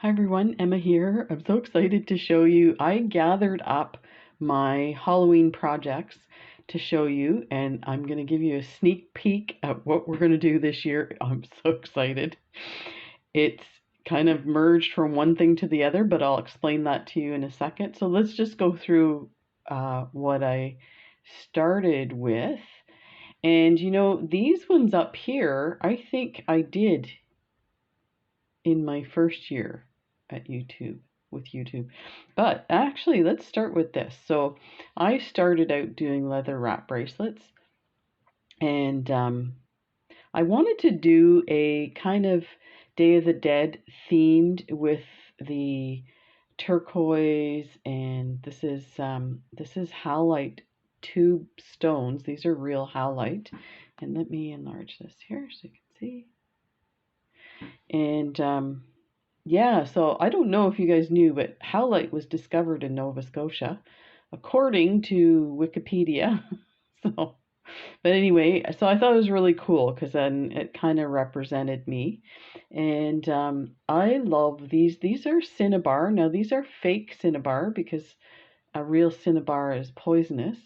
Hi everyone, Emma here. I'm so excited to show you. I gathered up my Halloween projects to show you, and I'm going to give you a sneak peek at what we're going to do this year. I'm so excited. It's kind of merged from one thing to the other, but I'll explain that to you in a second. So let's just go through what I started with. And you know, these ones up here, I think I did in my first year at YouTube. But actually, let's start with this. So I started out doing leather wrap bracelets, and I wanted to do a kind of Day of the Dead themed with the turquoise, and this is halite tube stones. These are real halite, and let me enlarge this here so you can see. And yeah, so I don't know if you guys knew, but howlite was discovered in Nova Scotia, according to Wikipedia. So, but anyway, so I thought it was really cool because then it kind of represented me. And I love these. These are cinnabar. Now, these are fake cinnabar because a real cinnabar is poisonous.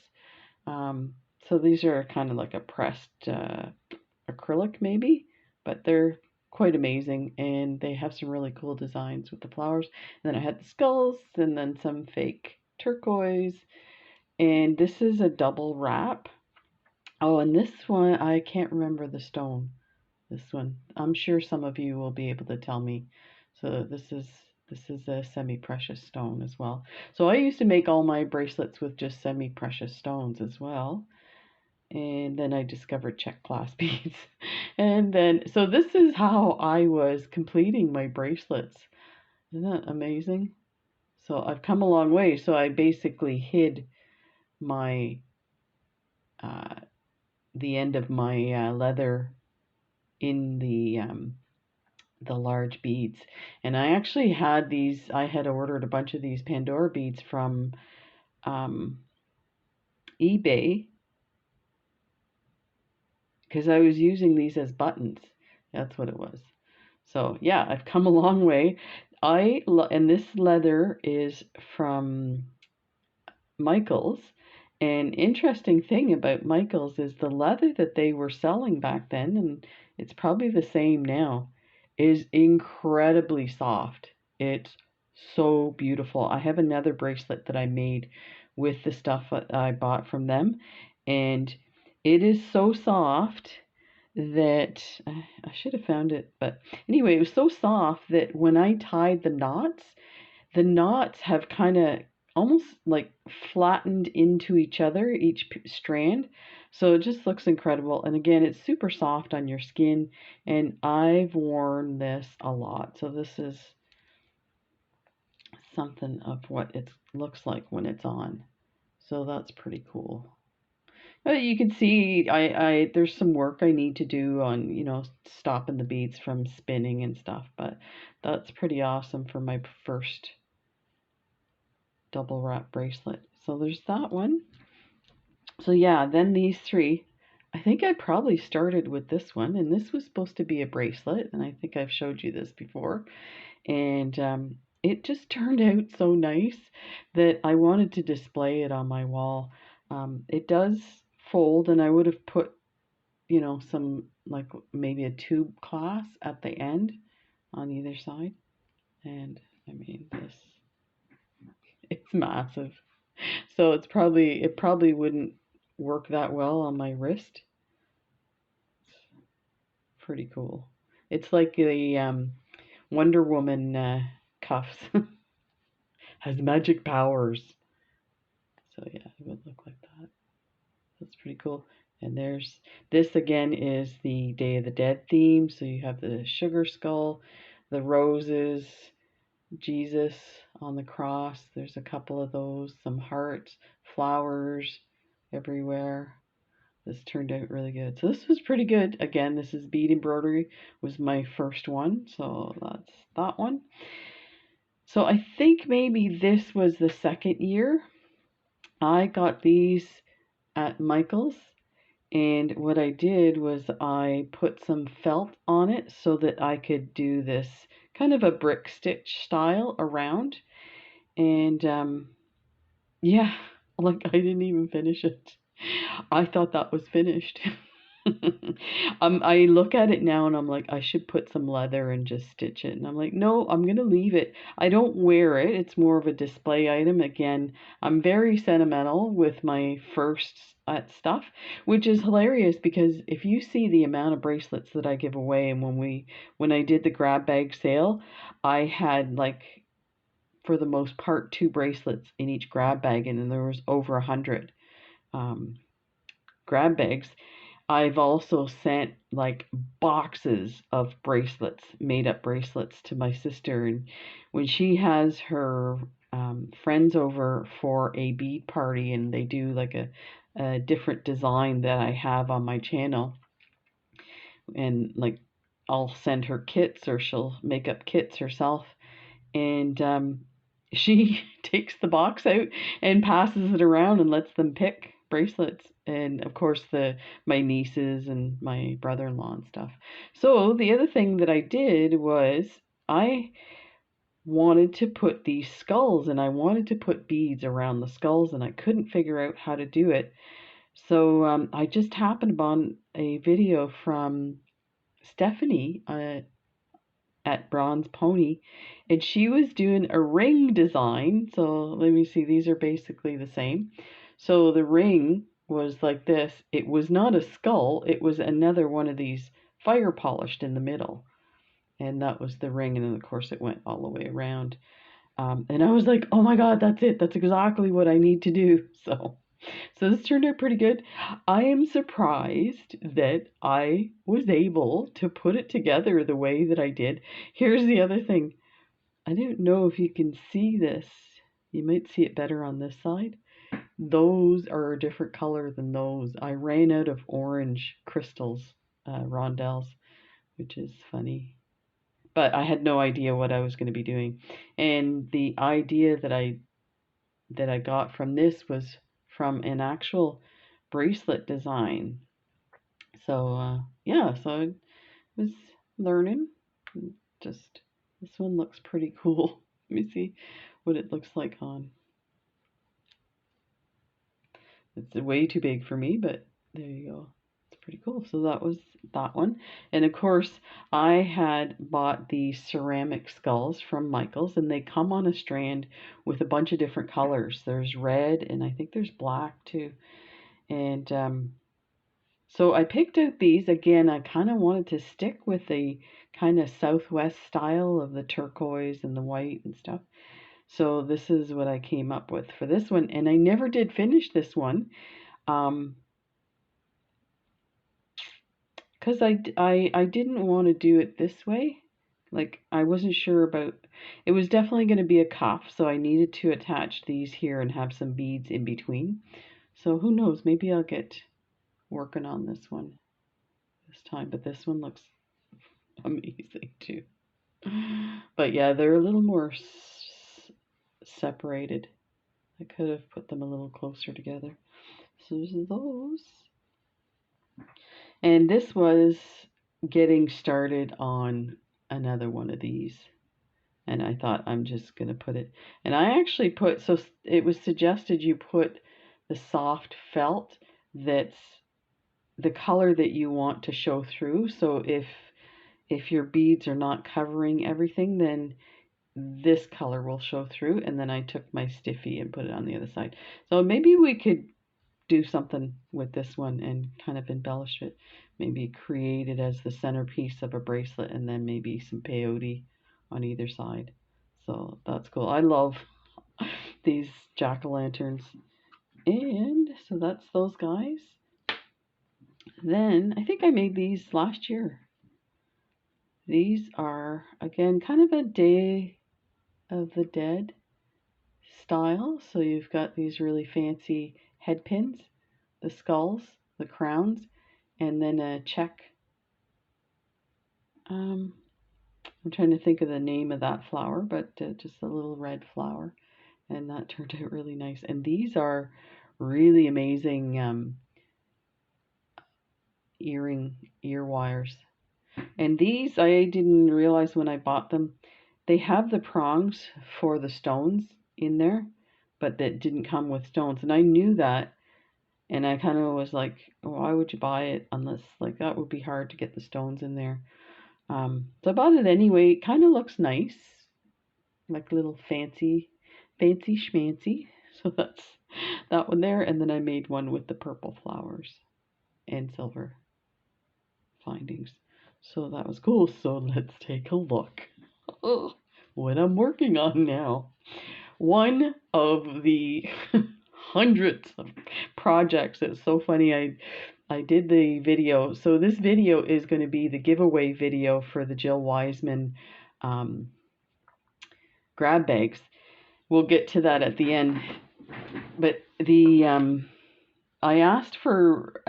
Um, so these are kind of like a pressed acrylic maybe, but they're quite amazing and they have some really cool designs with the flowers. And then I had the skulls and then some fake turquoise. And this is a double wrap. Oh, and this one, I can't remember the stone. This one, I'm sure some of you will be able to tell me. So this is a semi-precious stone as well. So I used to make all my bracelets with just semi-precious stones as well. And then I discovered check glass beads. And then, so this is how I was completing my bracelets. Isn't that amazing? So I've come a long way. So I basically hid my, uh, the end of my leather in the large beads. And I actually had these, I had ordered a bunch of these Pandora beads from um, eBay because I was using these as buttons. That's what it was. So yeah, I've come a long way. And this leather is from Michaels. An interesting thing about Michaels is the leather that they were selling back then, and it's probably the same now, is incredibly soft. It's so beautiful. I have another bracelet that I made with the stuff that I bought from them, and it is so soft that I should have found it, but anyway, it was so soft that when I tied the knots have kind of almost like flattened into each other, each strand. So it just looks incredible. And again, it's super soft on your skin, and I've worn this a lot. So this is something of what it looks like when it's on. So that's pretty cool. You can see I there's some work I need to do on, you know, stopping the beads from spinning and stuff, but that's pretty awesome for my first double wrap bracelet. So there's that one. So yeah, then these three. I think I probably started with this one, and this was supposed to be a bracelet, and I think I've showed you this before. And it just turned out so nice that I wanted to display it on my wall. It does fold, and I would have put, you know, some like maybe a tube clasp at the end on either side. And I mean, this, it's massive. So it probably wouldn't work that well on my wrist. Pretty cool. It's like the Wonder Woman cuffs. Has magic powers. So yeah, it would look like that. That's pretty cool. And there's this again is the Day of the Dead theme. So you have the sugar skull, the roses, Jesus on the cross. There's a couple of those, some hearts, flowers everywhere. This turned out really good. So this was pretty good. Again, this is bead embroidery, was my first one. So that's that one. So I think maybe this was the second year. I got these at Michael's, and what I did was I put some felt on it so that I could do this kind of a brick stitch style around. And yeah, like I didn't even finish it. I thought that was finished. I look at it now and I'm like, I should put some leather and just stitch it. And I'm like, no, I'm gonna leave it. I don't wear it. It's more of a display item. Again, I'm very sentimental with my first stuff, which is hilarious because if you see the amount of bracelets that I give away, and when I did the grab bag sale, I had like for the most part 2 bracelets in each grab bag, and then there was over 100 um, grab bags. I've also sent like boxes of bracelets, made up bracelets to my sister. And when she has her friends over for a bead party and they do like a different design that I have on my channel, and like I'll send her kits or she'll make up kits herself. And she takes the box out and passes it around and lets them pick bracelets, and of course the my nieces and my brother-in-law and stuff. So the other thing that I did was I wanted to put these skulls, and I wanted to put beads around the skulls, and I couldn't figure out how to do it. So I just happened upon a video from Stephanie at Bronze Pony, and she was doing a ring design. So let me see, these are basically the same. So the ring was like this. It was not a skull, it was another one of these fire polished in the middle. And that was the ring, and then of course it went all the way around. And I was like, oh my god, that's it. That's exactly what I need to do. So this turned out pretty good. I am surprised that I was able to put it together the way that I did. Here's the other thing. I don't know if you can see this. You might see it better on this side. Those are a different color than those. I ran out of orange crystals, rondelles, which is funny. But I had no idea what I was going to be doing. And the idea that I got from this was from an actual bracelet design. So yeah, so I was learning. Just this one looks pretty cool. Let me see what it looks like on. It's way too big for me, but there you go. It's pretty cool. So that was that one. And of course, I had bought the ceramic skulls from Michaels, and they come on a strand with a bunch of different colors. There's red, and I think there's black too. And so I picked out these. Again, I kind of wanted to stick with the kind of Southwest style of the turquoise and the white and stuff. So this is what I came up with for this one. And I never did finish this one. Because I didn't want to do it this way. Like, I wasn't sure about, it was definitely going to be a cuff, so I needed to attach these here and have some beads in between. So who knows, maybe I'll get working on this one this time, but this one looks amazing too. But yeah, they're a little more separated. I could have put them a little closer together. So there's those. And this was getting started on another one of these. And I thought I'm just going to put it. And I actually put, so it was suggested you put the soft felt that's the color that you want to show through. So if your beads are not covering everything, then this color will show through. And then I took my stiffy and put it on the other side. So maybe we could do something with this one and kind of embellish it. Maybe create it as the centerpiece of a bracelet, and then maybe some peyote on either side. So that's cool. I love these jack-o'-lanterns. And so that's those guys. Then I think I made these last year. These are, again, kind of a Day of the Dead style. So you've got these really fancy head pins, the skulls, the crowns, and then a check. I'm trying to think of the name of that flower, but just a little red flower. And that turned out really nice. And these are really amazing ear wires. And these, I didn't realize when I bought them, they have the prongs for the stones in there, but that didn't come with stones. And I knew that, and I kind of was like, why would you buy it unless, like, that would be hard to get the stones in there. So I bought it anyway. It kind of looks nice, like a little fancy schmancy. So that's that one there. And then I made one with the purple flowers and silver findings. So that was cool. So let's take a look. What I'm working on now. One of the hundreds of projects. It's so funny. I did the video. So this video is going to be the giveaway video for the Jill Wiseman um, grab bags. We'll get to that at the end. But the I asked for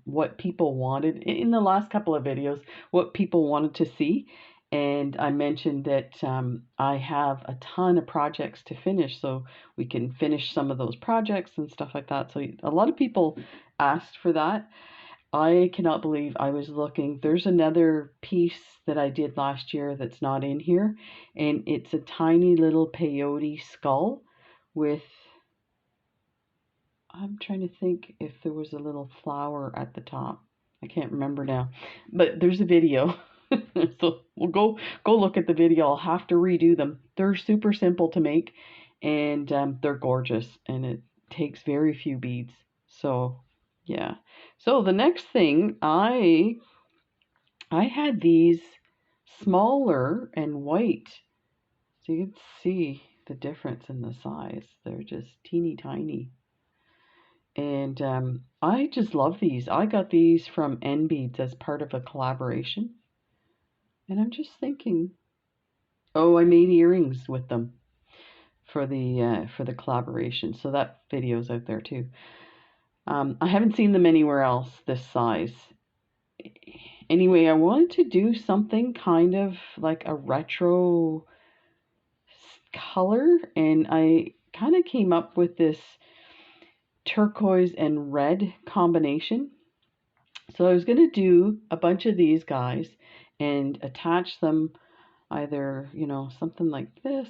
what people wanted in the last couple of videos, what people wanted to see. And I mentioned that I have a ton of projects to finish, so we can finish some of those projects and stuff like that. So a lot of people asked for that. I cannot believe I was looking. There's another piece that I did last year that's not in here, and it's a tiny little peyote skull with, I'm trying to think if there was a little flower at the top. I can't remember now, but there's a video. So we'll go look at the video. I'll have to redo them. They're super simple to make, and they're gorgeous, and it takes very few beads. So yeah. So the next thing, I had these smaller and white, so you can see the difference in the size. They're just teeny tiny. And I just love these. I got these from N Beads as part of a collaboration. And I'm just thinking, oh, I made earrings with them for the collaboration. So that video's out there too. I haven't seen them anywhere else this size. Anyway, I wanted to do something kind of like a retro color, and I kind of came up with this turquoise and red combination. So I was going to do a bunch of these guys and attach them either, something like this.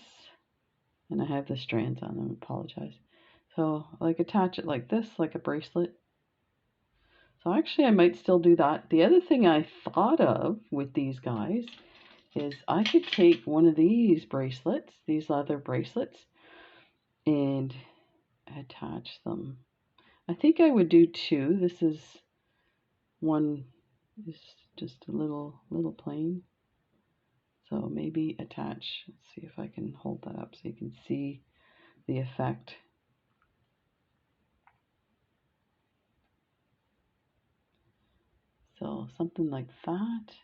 And I have the strands on them, I apologize. So like attach it like this, like a bracelet. So actually I might still do that. The other thing I thought of with these guys is I could take one of these bracelets, these leather bracelets, and attach them. I think I would do two. This is one is just a little plain. So maybe attach. Let's see if I can hold that up so you can see the effect. So something like that.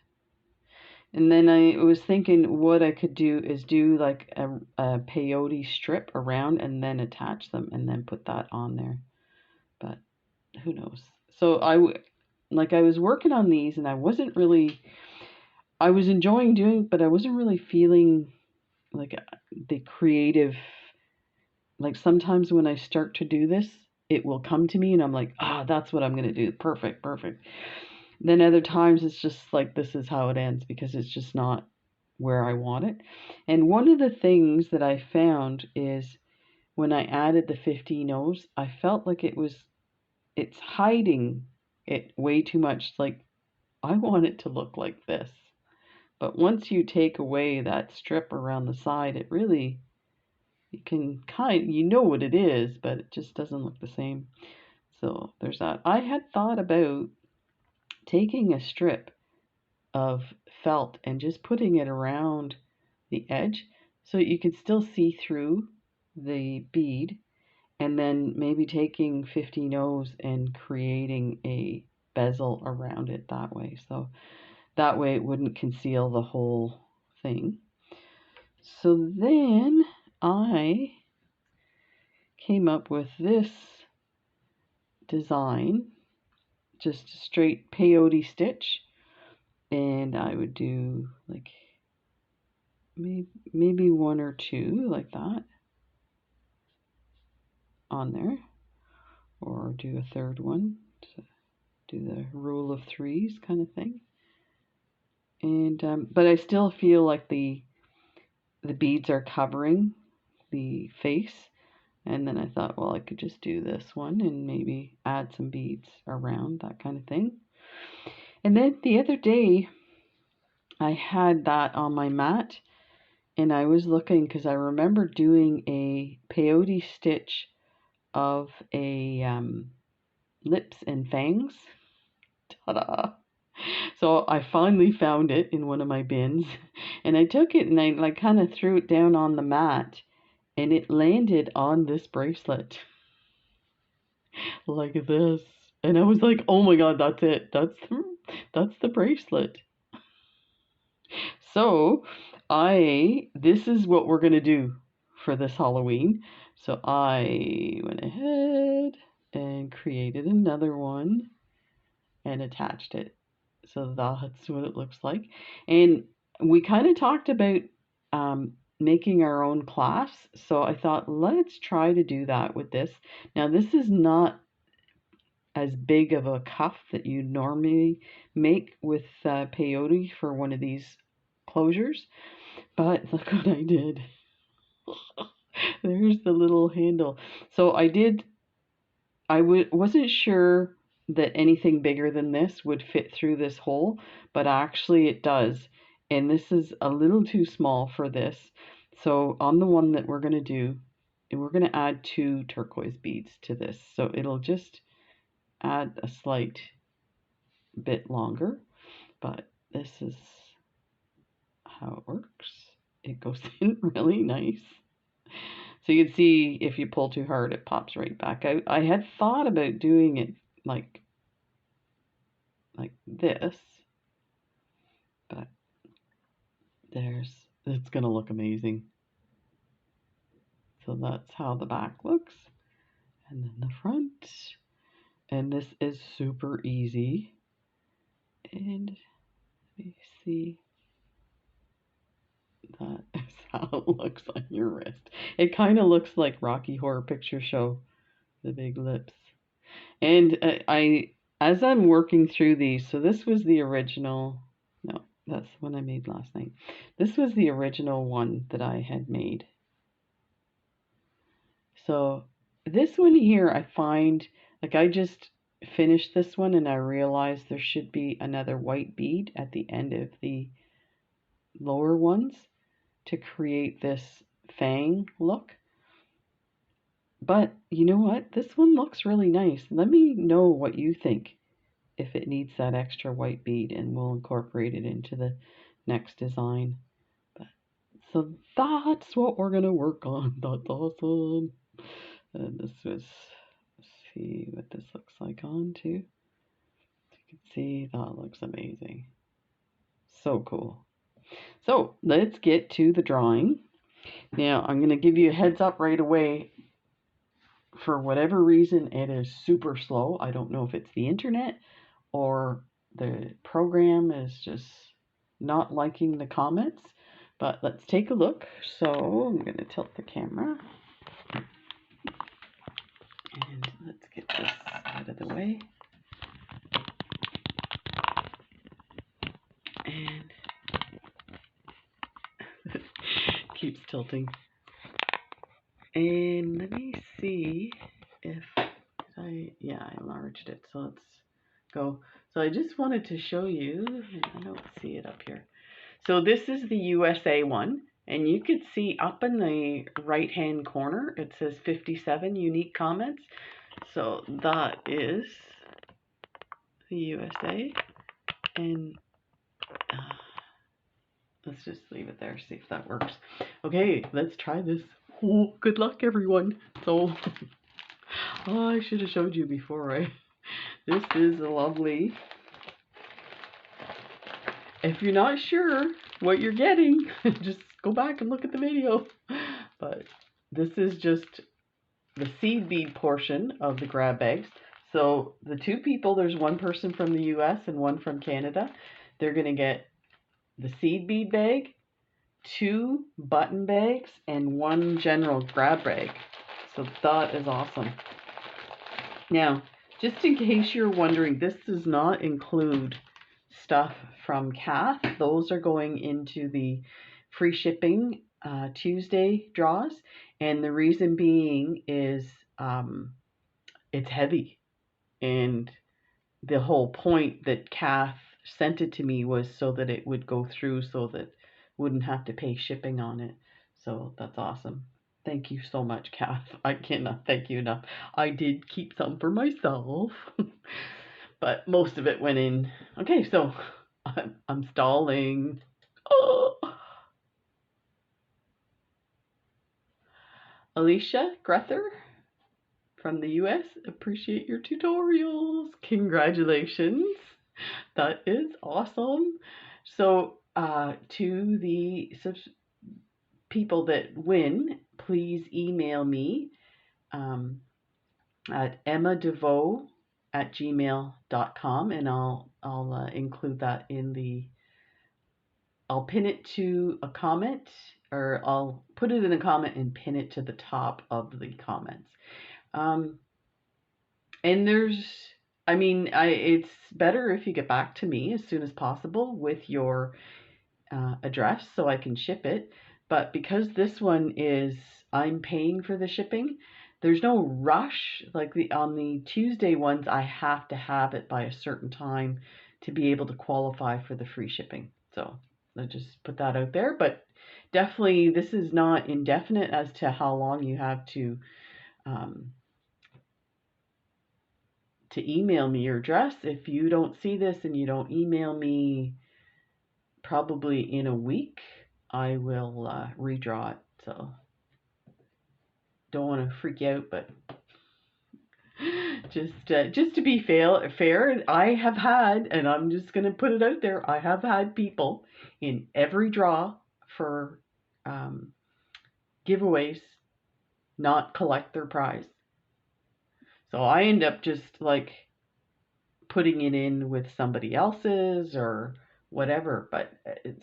And then I was thinking what I could do is do like a peyote strip around and then attach them and then put that on there. But who knows? So I was working on these and I was enjoying doing it, but I wasn't really feeling like the creative, like sometimes when I start to do this, it will come to me and I'm like, that's what I'm going to do. Perfect. Then other times it's just like, this is how it ends because it's just not where I want it. And one of the things that I found is when I added the 15 O's, I felt like it's hiding it way too much. Like I want it to look like this. But once you take away that strip around the side, it really, you can what it is, but it just doesn't look the same. So there's that. I had thought about taking a strip of felt and just putting it around the edge so you can still see through the bead, and then maybe taking 15 O's and creating a bezel around it that way. So that way it wouldn't conceal the whole thing. So then I came up with this design, just a straight peyote stitch, and I would do like maybe one or two like that on there, or do a third one to do the rule of threes kind of thing. And but I still feel like the beads are covering the face. And then I thought, well, I could just do this one and maybe add some beads around, that kind of thing. And then the other day, I had that on my mat, and I was looking because I remember doing a peyote stitch of a lips and fangs. Ta-da! So I finally found it in one of my bins, and I took it and I like kind of threw it down on the mat, and it landed on this bracelet like this. And I was like, "Oh my God, that's it. That's the bracelet." So, this is what we're gonna do for this Halloween. So I went ahead and created another one and attached it. So that's what it looks like. And we kind of talked about making our own clasp. So I thought, let's try to do that with this. Now, this is not as big of a cuff that you normally make with peyote for one of these closures. But look what I did. There's the little handle. So I wasn't sure that anything bigger than this would fit through this hole, but actually it does. And this is a little too small for this. So on the one that we're going to do, we're going to add 2 turquoise beads to this. So it'll just add a slight bit longer, but this is how it works. It goes in really nice. So you can see if you pull too hard, it pops right back out. I had thought about doing it like this, but it's gonna look amazing. So that's how the back looks, and then the front. And this is super easy. And let me see. That is how it looks on your wrist. It kind of looks like Rocky Horror Picture Show, the big lips. And as I'm working through these, so this was the original, no, that's the one I made last night. This was the original one that I had made. So this one here, I find, like I just finished this one and I realized there should be another white bead at the end of the lower ones to create this fang look. But you know what? This one looks really nice. Let me know what you think if it needs that extra white bead, and we'll incorporate it into the next design. But, so that's what we're going to work on. That's awesome. And this was, let's see what this looks like on too. You can see that looks amazing. So cool. So let's get to the drawing. Now I'm going to give you a heads up right away. For whatever reason, it is super slow. I don't know if it's the internet or the program is just not liking the comments, but let's take a look. So I'm going to tilt the camera and let's get this out of the way. And keeps tilting. And let me see if I enlarged it. So let's go. So I just wanted to show you, I don't see it up here. So this is the USA one, and you could see up in the right hand corner, it says 57 unique comments. So that is the USA, and let's just leave it there, see if that works. Okay, let's try this. Oh, good luck, everyone. So, oh, I should have showed you before, right? This is a lovely. If you're not sure what you're getting, just go back and look at the video. But this is just the seed bead portion of the grab bags. So the 2 people, there's one person from the US and one from Canada. They're going to get the seed bead bag, 2 button bags, and 1 general grab bag. So that is awesome. Now, just in case you're wondering, this does not include stuff from Kath. Those are going into the free shipping Tuesday draws. And the reason being is it's heavy. And the whole point that Kath sent it to me was so that it would go through so that wouldn't have to pay shipping on it. So that's awesome. Thank you so much, Kath. I cannot thank you enough. I did keep some for myself, but most of it went in. Okay, so I'm stalling. Oh. Alicia Grether from the US, appreciate your tutorials. Congratulations. That is awesome. So, to the people that win, please email me at emmadevoe@gmail.com, and I'll include that in the. I'll pin it to a comment, or I'll put it in a comment and pin it to the top of the comments. And it's better if you get back to me as soon as possible with your address so I can ship it. But because this one is, I'm paying for the shipping, there's no rush. Like on the Tuesday ones, I have to have it by a certain time to be able to qualify for the free shipping. So I'll just put that out there. But definitely, this is not indefinite as to how long you have to email me your address. If you don't see this and you don't email me probably in a week, I will redraw it. So don't want to freak you out, but just to be fair, I have had, and I'm just going to put it out there, I have had people in every draw for giveaways not collect their prize. So I end up just like putting it in with somebody else's or whatever. But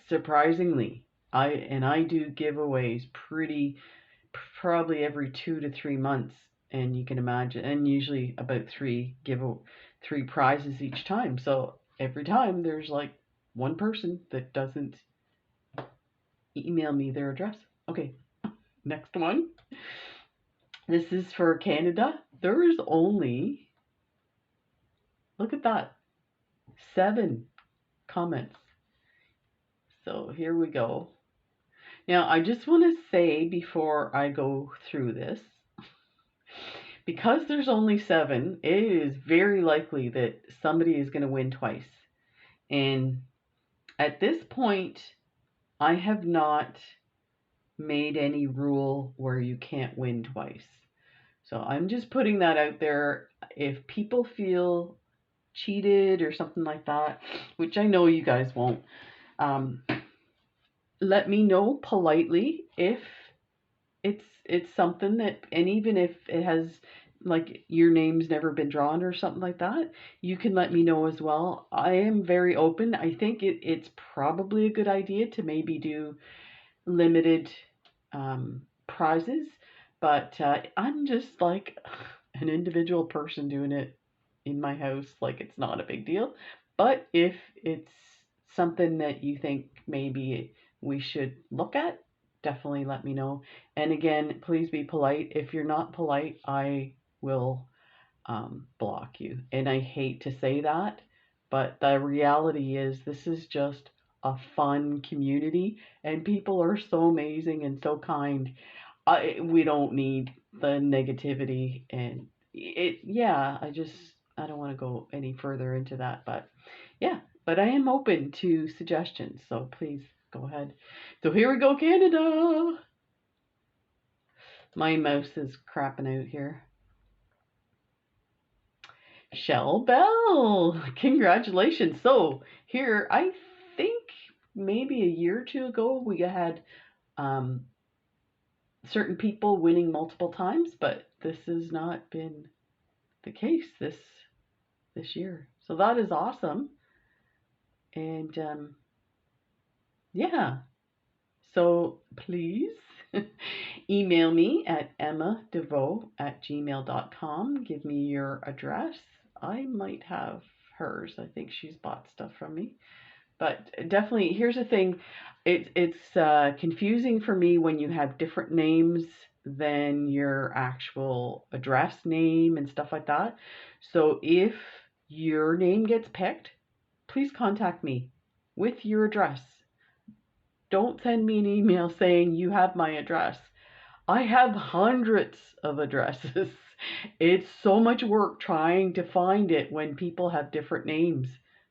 surprisingly, I do giveaways probably every 2 to 3 months, and you can imagine, and usually about three prizes each time. So every time there's like one person that doesn't email me their address. Okay, next one. This is for Canada. There is only, look at that, 7 comments. So here we go. Now, I just want to say before I go through this, because there's only 7, it is very likely that somebody is going to win twice. And at this point, I have not made any rule where you can't win twice. So I'm just putting that out there. If people feel cheated or something like that, which I know you guys won't, let me know politely if it's something that, and even if it has, like, your name's never been drawn or something like that, you can let me know as well. I am very open. I think it's probably a good idea to maybe do limited prizes, but I'm just like an individual person doing it in my house, like it's not a big deal. But if it's something that you think maybe we should look at, definitely let me know. And again, please be polite. If you're not polite, I will block you. And I hate to say that, but the reality is this is just a fun community, and people are so amazing and so kind. We don't need the negativity, and I don't want to go any further into that, but yeah, but I am open to suggestions, so please go ahead. So here we go, Canada. My mouse is crapping out here. Shell Bell, congratulations. So here, I think maybe a year or two ago, we had certain people winning multiple times, but this has not been the case this year. So that is awesome. And yeah, so please email me at emmadevoe@gmail.com. Give me your address. I might have hers. I think she's bought stuff from me. But definitely, here's the thing. It's confusing for me when you have different names than your actual address name and stuff like that. So if your name gets picked, please contact me with your address. Don't send me an email saying you have my address. I have hundreds of addresses. It's so much work trying to find it when people have different names.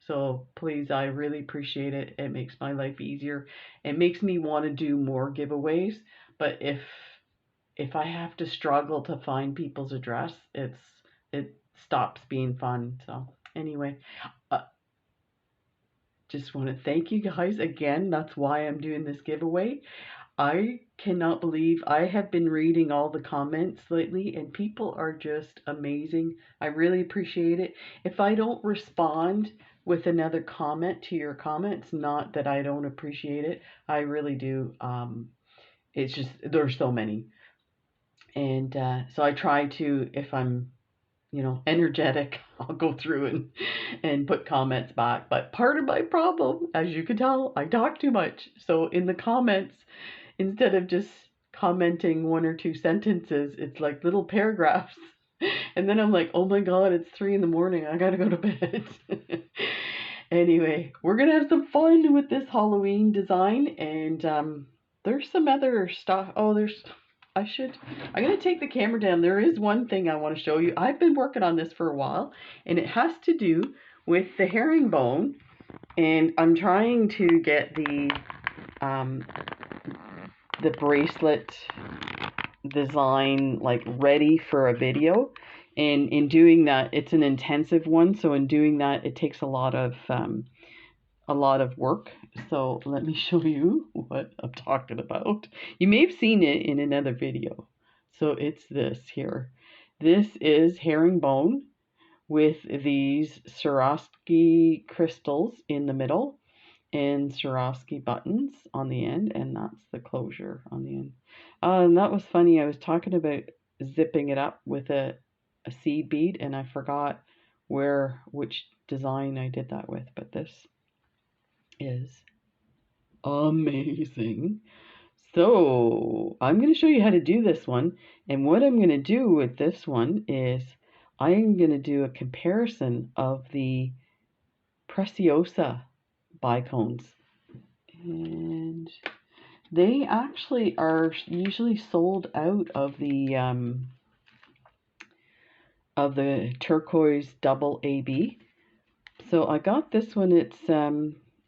So please, I really appreciate it. It makes my life easier. It makes me want to do more giveaways. But if I have to struggle to find people's address, it stops being fun. So anyway, uh, just want to thank you guys again. That's why I'm doing this giveaway. I cannot believe I have been reading all the comments lately and people are just amazing. I really appreciate it. If I don't respond with another comment to your comments, not that I don't appreciate it, I really do. It's just, there's so many. And so I try to, if I'm energetic, I'll go through and put comments back. But part of my problem, as you can tell, I talk too much. So in the comments, instead of just commenting one or two sentences, it's like little paragraphs. And then I'm like, oh my God, it's 3 in the morning. I gotta go to bed. Anyway, we're gonna have some fun with this Halloween design. And there's some other stuff. Oh, I'm gonna take the camera down. There is one thing I want to show you. I've been working on this for a while, and it has to do with the herringbone. And I'm trying to get the bracelet design like ready for a video, and in doing that, it's an intensive one, so in doing that it takes a lot of work. So let me show you what I'm talking about. You may have seen it in another video. So it's this here. This is herringbone with these Swarovski crystals in the middle and Swarovski buttons on the end, and that's the closure on the end. And that was funny. I was talking about zipping it up with a seed bead, and I forgot which design I did that with, but this is amazing. So I'm going to show you how to do this one, and what I'm going to do with this one is I'm going to do a comparison of the Preciosa bicones. And they actually are usually sold out of the turquoise double AB. So I got this one. It's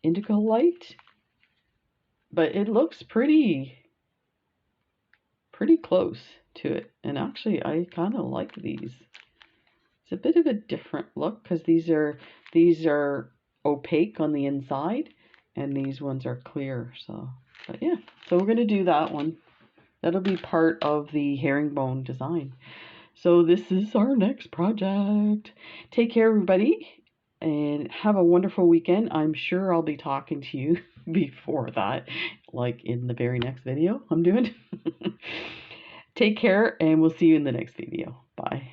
indigo light, but it looks pretty close to it. And actually, I kind of like these. It's a bit of a different look because these are opaque on the inside, and these ones are clear. So, but yeah, so we're gonna do that one. That'll be part of the herringbone design. So this is our next project. Take care, everybody, and have a wonderful weekend. I'm sure I'll be talking to you before that, like in the very next video I'm doing. Take care, and we'll see you in the next video. Bye.